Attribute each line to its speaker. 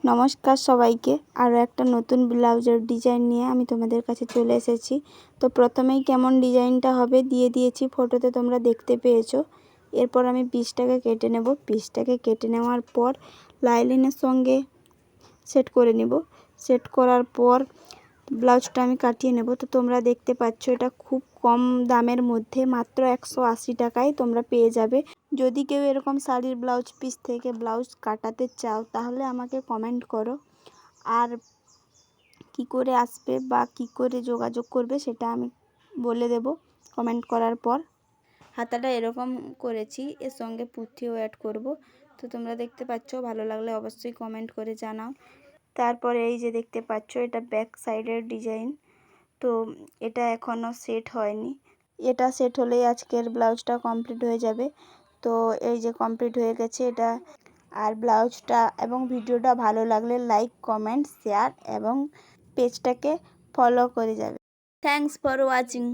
Speaker 1: নমস্কার সবাইকে, আরও একটা নতুন ব্লাউজের ডিজাইন নিয়ে আমি তোমাদের কাছে চলে এসেছি। তো প্রথমেই কেমন ডিজাইনটা হবে দিয়ে দিয়েছি, ফটোতে তোমরা দেখতে পেয়েছো। এরপর আমি পিসটাকে কেটে নেব। পিসটাকে কেটে নেওয়ার পর লাইলিনের সঙ্গে সেট করে নিব। সেট করার পর ব্লাউজটা আমি কাটিয়ে নেব। তো তোমরা দেখতে পাচ্ছ এটা খুব কম দামের মধ্যে মাত্র 180 টাকায় তোমরা পেয়ে যাবে। যদি কেউ এরকম শাড়ির ব্লাউজ পিস থেকে ব্লাউজ কাটাতে চাও তাহলে আমাকে কমেন্ট করো, আর কি করে আসবে বা কি করে যোগাযোগ করবে সেটা আমি বলে দেব কমেন্ট করার পর। হাতাটা এরকম করেছি, এর সঙ্গে পুঁথিও অ্যাড করব। তো তোমরা দেখতে পাচ্ছ, ভালো লাগলে অবশ্যই কমেন্ট করে জানাও। তারপরে এই যে দেখতে পাচ্ছ এটা ব্যাক সাইডের ডিজাইন। তো এটা এখনও সেট হয়নি, এটা সেট হলেই আজকের ব্লাউজটা কমপ্লিট হয়ে যাবে। তো এই যে কমপ্লিট হয়ে গেছে এটা। আর ব্লাউজটা এবং ভিডিওটা ভালো লাগলে লাইক, কমেন্ট, শেয়ার এবং পেজটাকে ফলো করে যাবে। Thanks for watching.